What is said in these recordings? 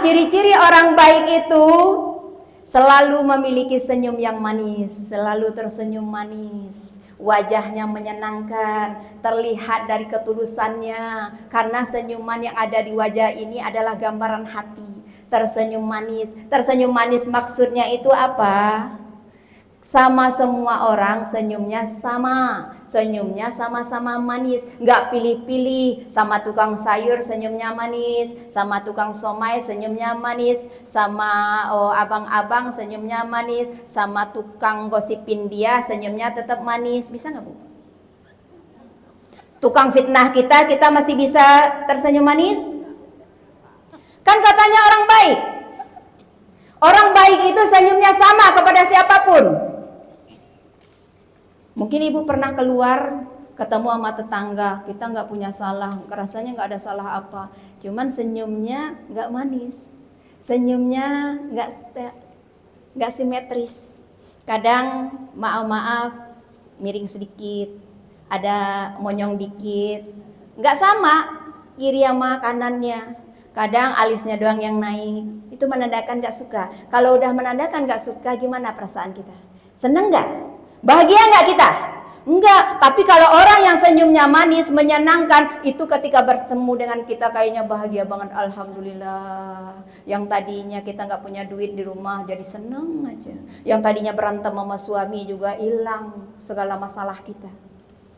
Ciri-ciri orang baik itu selalu memiliki senyum yang manis, selalu tersenyum manis. Wajahnya menyenangkan, terlihat dari ketulusannya. Karena senyuman yang ada di wajah ini adalah gambaran hati. Tersenyum manis. Tersenyum manis maksudnya itu apa? Sama semua orang senyumnya sama. Senyumnya sama-sama manis. Nggak pilih-pilih. Sama tukang sayur senyumnya manis. Sama tukang somai senyumnya manis. Sama abang-abang senyumnya manis. Sama tukang gosipin dia senyumnya tetap manis. Bisa nggak Bu? Tukang fitnah kita masih bisa tersenyum manis? Kan katanya orang baik. Orang baik itu senyumnya sama kepada siapapun. Mungkin ibu pernah keluar ketemu sama tetangga, kita nggak punya salah, rasanya nggak ada salah apa, cuman senyumnya nggak manis, senyumnya nggak simetris. Kadang maaf miring sedikit, ada monyong dikit, nggak sama kiri sama kanannya. Kadang alisnya doang yang naik, itu menandakan nggak suka. Kalau udah menandakan nggak suka, gimana perasaan kita? Seneng nggak? Bahagia nggak kita? Enggak. Tapi kalau orang yang senyumnya manis, menyenangkan, itu ketika bertemu dengan kita kayaknya bahagia banget. Alhamdulillah. Yang tadinya kita nggak punya duit di rumah jadi seneng aja. Yang tadinya berantem sama suami juga hilang segala masalah kita.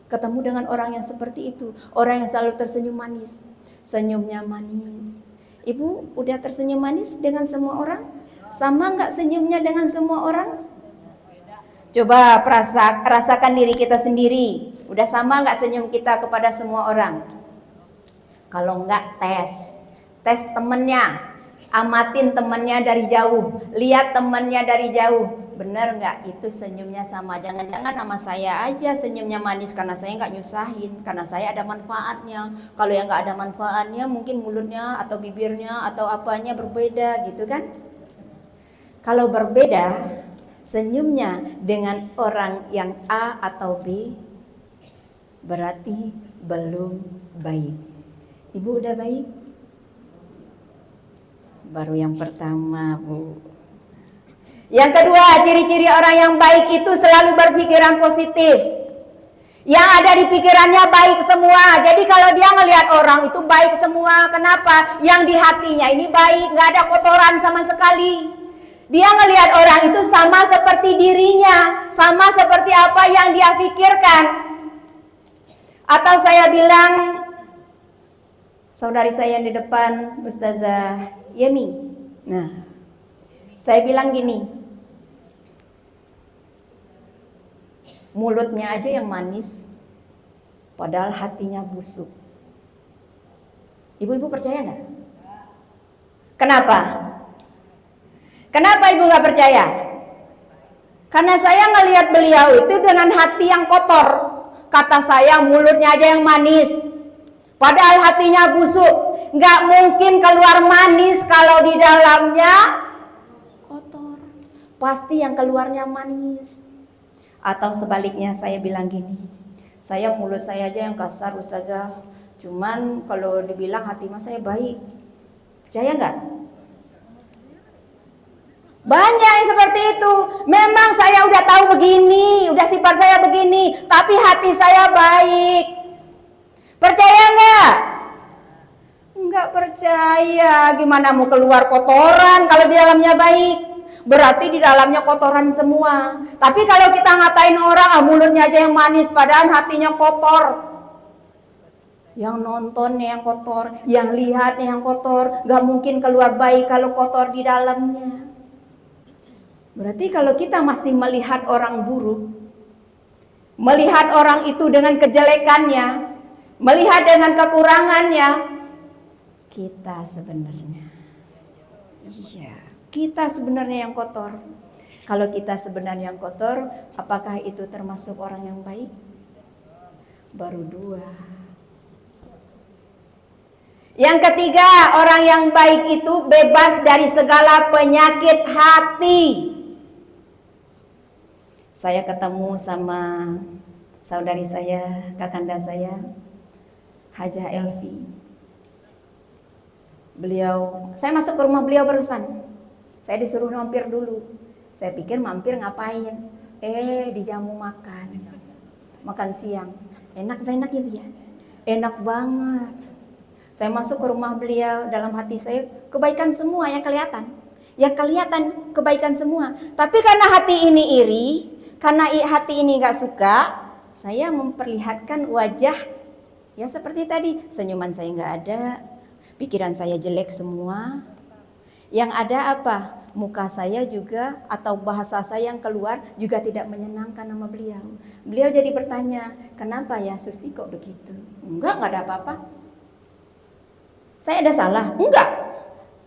Ketemu dengan orang yang seperti itu, orang yang selalu tersenyum manis, senyumnya manis. Ibu udah tersenyum manis dengan semua orang? Sama nggak senyumnya dengan semua orang? Coba rasakan diri kita sendiri. Udah sama nggak senyum kita kepada semua orang? Kalau nggak tes temennya, amatin temennya dari jauh, lihat temennya dari jauh, bener nggak itu senyumnya sama? Jangan-jangan sama saya aja senyumnya manis karena saya nggak nyusahin, karena saya ada manfaatnya. Kalau yang nggak ada manfaatnya, mungkin mulutnya atau bibirnya atau apanya berbeda gitu kan? Kalau berbeda senyumnya dengan orang yang A atau B, berarti belum baik. Ibu udah baik? Baru yang pertama, Bu. Yang kedua, ciri-ciri orang yang baik itu selalu berpikiran positif. Yang ada di pikirannya baik semua. Jadi kalau dia ngelihat orang itu baik semua, kenapa? Yang di hatinya ini baik, nggak ada kotoran sama sekali. Dia ngelihat orang itu sama seperti dirinya, sama seperti apa yang dia pikirkan. Atau saya bilang, saudari saya yang di depan, Ustazah Yemi. Nah, saya bilang gini, mulutnya aja yang manis, padahal hatinya busuk. Ibu-ibu percaya nggak? Kenapa? Kenapa ibu gak percaya? Karena saya ngelihat beliau itu dengan hati yang kotor. Kata saya mulutnya aja yang manis, padahal hatinya busuk. Gak mungkin keluar manis kalau di dalamnya kotor. Pasti yang keluarnya manis. Atau sebaliknya saya bilang gini, saya mulut saya aja yang kasar Ustazah, cuman kalau dibilang hati mas saya baik. Percaya gak? Banyak yang seperti itu. Memang saya udah tahu begini, udah sifat saya begini, tapi hati saya baik. Percaya nggak? Nggak percaya. Gimana mau keluar kotoran kalau di dalamnya baik? Berarti di dalamnya kotoran semua. Tapi kalau kita ngatain orang, mulutnya aja yang manis, padahal hatinya kotor. Yang nontonnya yang kotor, yang lihatnya yang kotor, nggak mungkin keluar baik kalau kotor di dalamnya. Berarti kalau kita masih melihat orang buruk, melihat orang itu dengan kejelekannya, melihat dengan kekurangannya, kita sebenarnya yang kotor. Kalau kita sebenarnya yang kotor, apakah itu termasuk orang yang baik? Baru dua. Yang ketiga, orang yang baik itu bebas dari segala penyakit hati. Saya ketemu sama saudari saya, kakanda saya, Hajah Elvi. Saya masuk ke rumah beliau barusan. Saya disuruh mampir dulu. Saya pikir mampir ngapain? Dijamu makan siang. Enak ya dia. Enak banget. Saya masuk ke rumah beliau, dalam hati saya kebaikan semua yang kelihatan. Yang kelihatan kebaikan semua. Tapi karena hati ini iri, karena hati ini gak suka, saya memperlihatkan wajah ya seperti tadi. Senyuman saya gak ada, pikiran saya jelek semua. Yang ada apa? Muka saya juga atau bahasa saya yang keluar juga tidak menyenangkan sama beliau. Beliau jadi bertanya, kenapa ya Susi kok begitu? Enggak ada apa-apa. Saya ada salah? Enggak.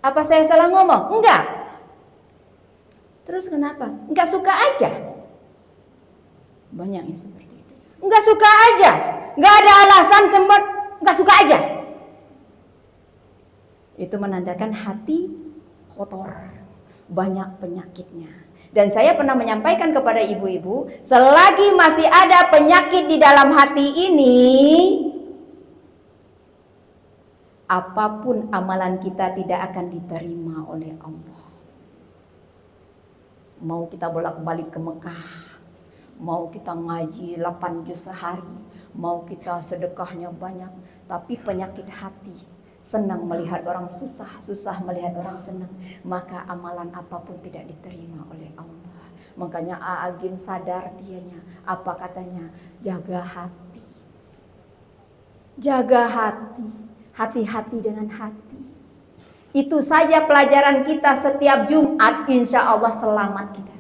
Apa saya salah ngomong? Enggak. Terus kenapa? Enggak suka aja. Banyak yang seperti itu. Enggak suka aja. Enggak ada alasan, enggak suka aja. Itu menandakan hati kotor, banyak penyakitnya. Dan saya pernah menyampaikan kepada ibu-ibu, selagi masih ada penyakit di dalam hati ini, apapun amalan kita tidak akan diterima oleh Allah. Mau kita bolak-balik ke Mekah, mau kita ngaji 8 juz sehari, mau kita sedekahnya banyak, tapi penyakit hati, senang melihat orang susah, susah melihat orang senang, maka amalan apapun tidak diterima oleh Allah. Makanya Agim sadar dianya, apa katanya? Jaga hati. Jaga hati. Hati-hati dengan hati. Itu saja pelajaran kita setiap Jumat, insya Allah selamat kita.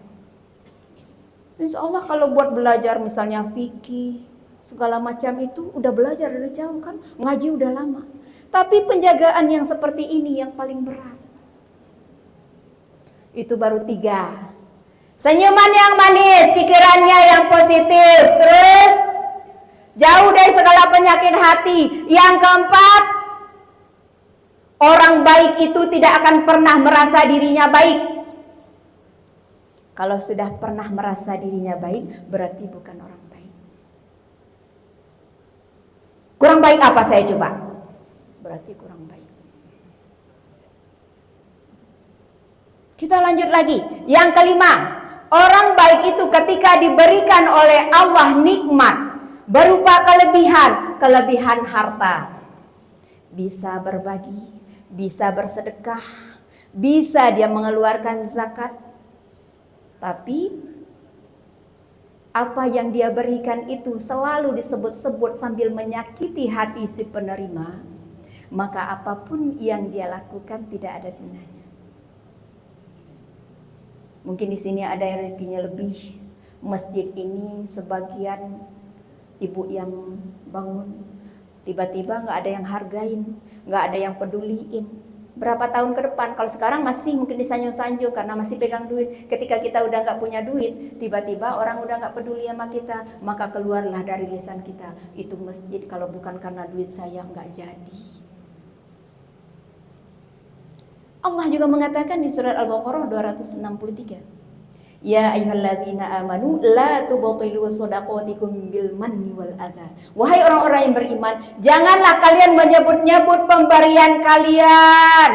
Insya Allah kalau buat belajar misalnya fikih, segala macam itu udah belajar dari jauh kan, ngaji udah lama. Tapi penjagaan yang seperti ini yang paling berat. Itu baru 3. Senyuman yang manis, pikirannya yang positif, terus jauh dari segala penyakit hati. Yang keempat, orang baik itu tidak akan pernah merasa dirinya baik. Kalau sudah pernah merasa dirinya baik, berarti bukan orang baik. Kurang baik apa saya coba? Berarti kurang baik. Kita lanjut lagi. Yang kelima, orang baik itu ketika diberikan oleh Allah nikmat berupa kelebihan harta, bisa berbagi, bisa bersedekah, bisa dia mengeluarkan zakat. Tapi apa yang dia berikan itu selalu disebut-sebut sambil menyakiti hati si penerima, maka apapun yang dia lakukan tidak ada gunanya. Mungkin di sini ada yang rezekinya lebih. Masjid ini sebagian ibu yang bangun, tiba-tiba nggak ada yang hargain, nggak ada yang peduliin. Berapa tahun ke depan, kalau sekarang masih mungkin disanjung-sanjung karena masih pegang duit. Ketika kita udah nggak punya duit, tiba-tiba orang udah nggak peduli sama kita, maka keluarlah dari lisan kita, itu masjid kalau bukan karena duit saya nggak jadi. Allah juga mengatakan di surat Al-Baqarah 263, ya ayyuhalladzina amanu la tubtilu shadaqatikum bil manni wal adza. Wahai orang-orang yang beriman, janganlah kalian menyebut-nyebut pemberian kalian,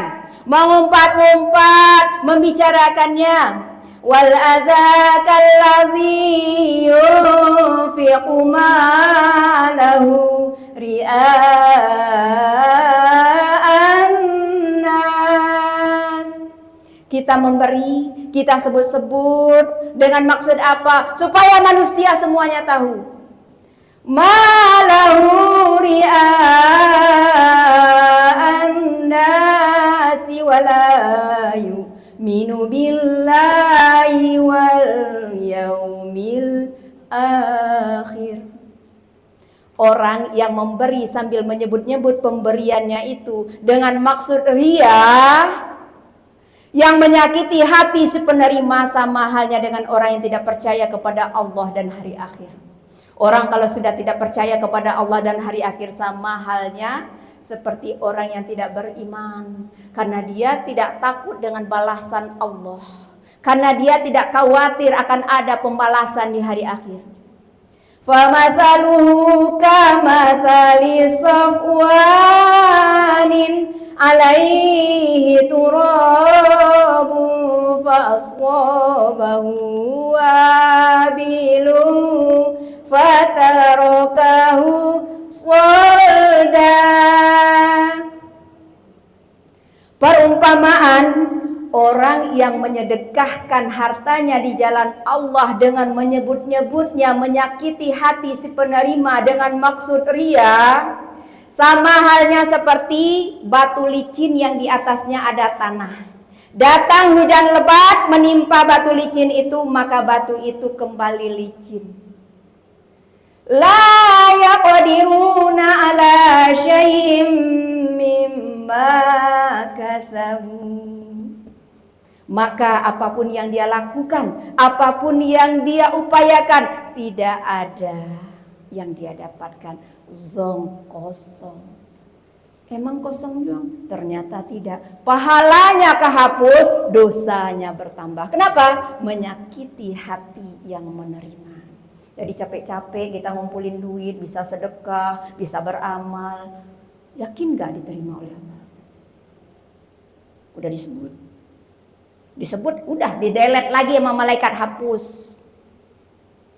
mengumpat-umpat membicarakannya. Wal adza kalladzi yunfiqu malahu ria'an nas. Kita memberi, kita sebut-sebut dengan maksud apa? Supaya manusia semuanya tahu. Malahu ria'an nasi wala yu'minu billahi wal yaumil akhir. Orang yang memberi sambil menyebut-nyebut pemberiannya itu dengan maksud riya, yang menyakiti hati si penerima, sama halnya dengan orang yang tidak percaya kepada Allah dan hari akhir. Orang kalau sudah tidak percaya kepada Allah dan hari akhir, sama halnya seperti orang yang tidak beriman, karena dia tidak takut dengan balasan Allah, karena dia tidak khawatir akan ada pembalasan di hari akhir. فَمَثَلُهُ كَمَثَلِ صَفْوَانٍ alaihi turabu fa asabahu wabilu fatarakahu solda. Perumpamaan orang yang menyedekahkan hartanya di jalan Allah dengan menyebut-nyebutnya, menyakiti hati si penerima dengan maksud ria, sama halnya seperti batu licin yang di atasnya ada tanah. Datang hujan lebat menimpa batu licin itu, maka batu itu kembali licin. La yaqdiruna ala syai'im mimma kasabu. Maka apapun yang dia lakukan, apapun yang dia upayakan, tidak ada yang dia dapatkan. Zong kosong. Emang kosong dong? Ternyata tidak. Pahalanya kehapus, dosanya bertambah. Kenapa? Menyakiti hati yang menerima. Jadi capek-capek kita ngumpulin duit, bisa sedekah, bisa beramal. Yakin gak diterima oleh Allah? Udah disebut, udah di-delete lagi sama malaikat, hapus.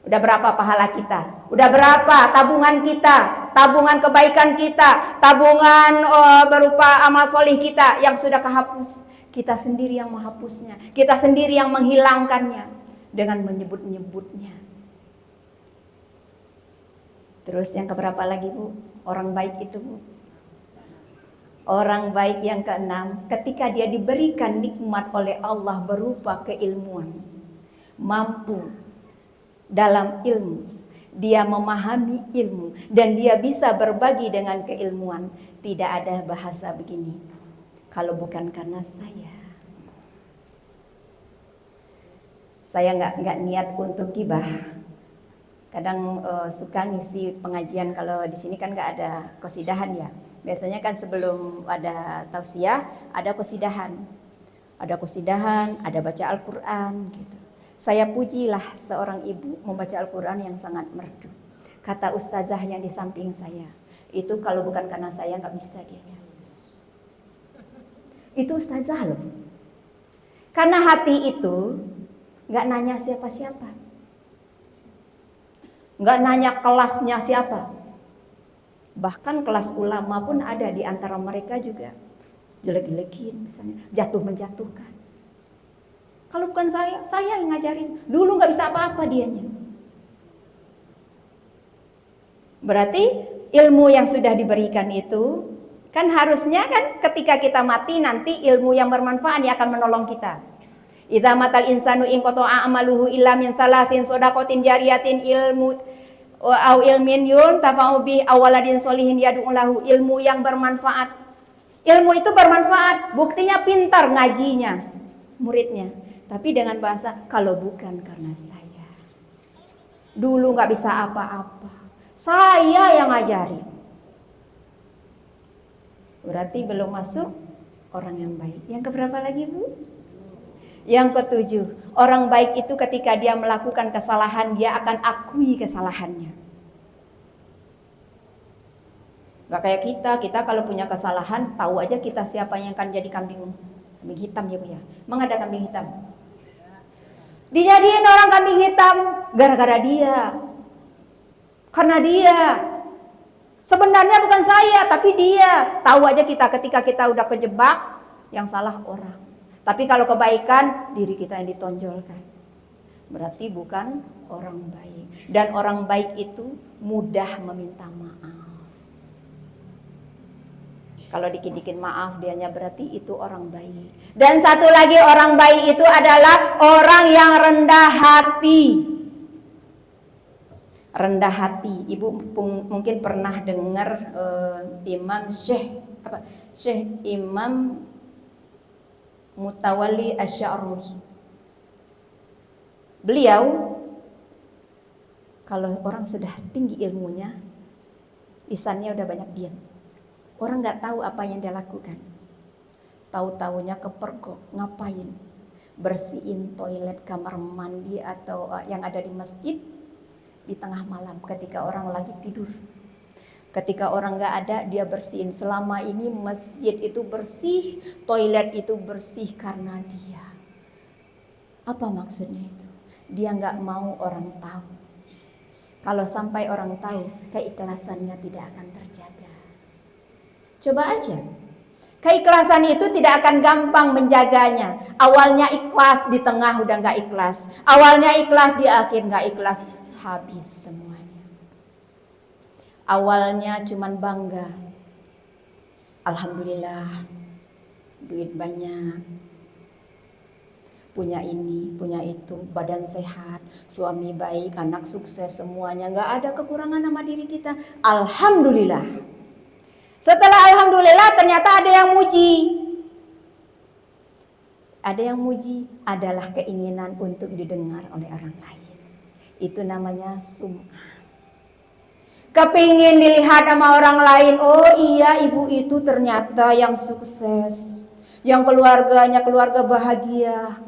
Udah berapa pahala kita? Udah berapa tabungan kita? Tabungan kebaikan kita, tabungan berupa amal solih kita yang sudah kehapus. Kita sendiri yang menghapusnya, kita sendiri yang menghilangkannya dengan menyebut-nyebutnya. Terus yang keberapa lagi, Bu? Orang baik itu, Bu. Orang baik yang keenam, ketika dia diberikan nikmat oleh Allah berupa keilmuan, mampu dalam ilmu, dia memahami ilmu, dan dia bisa berbagi dengan keilmuan. Tidak ada bahasa begini, kalau bukan karena saya nggak niat untuk gibah. Kadang suka ngisi pengajian, kalau di sini kan nggak ada qasidahan ya. Biasanya kan sebelum ada tausiah ada qasidahan. Ada qasidahan, ada baca Al-Qur'an gitu. Saya pujilah seorang ibu membaca Al-Qur'an yang sangat merdu. Kata ustazah yang di samping saya, itu kalau bukan karena saya nggak bisa dia. Itu ustazah loh. Karena hati itu nggak nanya siapa-siapa. Nggak nanya kelasnya siapa. Bahkan kelas ulama pun ada di antara mereka juga jelek-jelekin misalnya, jatuh menjatuhkan. Kalau bukan saya yang ngajarin. Dulu nggak bisa apa-apa dianya. Berarti ilmu yang sudah diberikan itu kan harusnya kan ketika kita mati nanti ilmu yang bermanfaat yang akan menolong kita. Idza matal insanu in qata'a amaluhu illa min thalathin shadaqatin jariyatin ilmu au ilmin yuntafa'u bi awaladin sholihin yad'u lahu. Ilmu yang bermanfaat. Ilmu itu bermanfaat, buktinya pintar ngajinya muridnya. Tapi dengan bahasa kalau bukan karena saya. Dulu nggak bisa apa-apa. Saya yang ngajarin. Berarti belum masuk orang yang baik. Yang keberapa lagi, Bu? Yang ketujuh, orang baik itu ketika dia melakukan kesalahan, dia akan akui kesalahannya. Gak kayak kita kalau punya kesalahan, tahu aja kita siapa yang akan jadi kambing hitam ya, Bu ya. Emang ada kambing hitam? Dijadiin orang kambing hitam gara-gara dia. Karena dia. Sebenarnya bukan saya, tapi dia. Tahu aja kita ketika kita udah kejebak, yang salah orang. Tapi kalau kebaikan, diri kita yang ditonjolkan. Berarti bukan orang baik. Dan orang baik itu mudah meminta maaf. Kalau dikit-dikit maaf, dianya berarti itu orang baik. Dan satu lagi orang baik itu adalah orang yang rendah hati. Rendah hati. Ibu mungkin pernah dengar Imam Syekh Imam Mutawalli Asy-Sya'rawi. Beliau kalau orang sudah tinggi ilmunya, lisannya udah banyak diam. Orang nggak tahu apa yang dia lakukan. Tahu-taunya kepergok, ngapain? Bersihin toilet, kamar mandi atau yang ada di masjid di tengah malam ketika orang lagi tidur. Ketika orang nggak ada, dia bersihin. Selama ini masjid itu bersih, toilet itu bersih karena dia. Apa maksudnya itu? Dia nggak mau orang tahu. Kalau sampai orang tahu, keikhlasannya tidak akan terjaga. Coba aja. Keikhlasan itu tidak akan gampang menjaganya. Awalnya ikhlas, di tengah udah nggak ikhlas. Awalnya ikhlas, di akhir nggak ikhlas. Habis semuanya. Awalnya cuman bangga. Alhamdulillah, duit banyak. Punya ini, punya itu, badan sehat, suami baik, anak sukses, semuanya. Nggak ada kekurangan sama diri kita. Alhamdulillah. Setelah alhamdulillah ternyata ada yang muji. Ada yang muji adalah keinginan untuk didengar oleh orang lain. Itu namanya sum'ah. Kepingin dilihat sama orang lain. Oh iya, ibu itu ternyata yang sukses, yang keluarganya keluarga bahagia,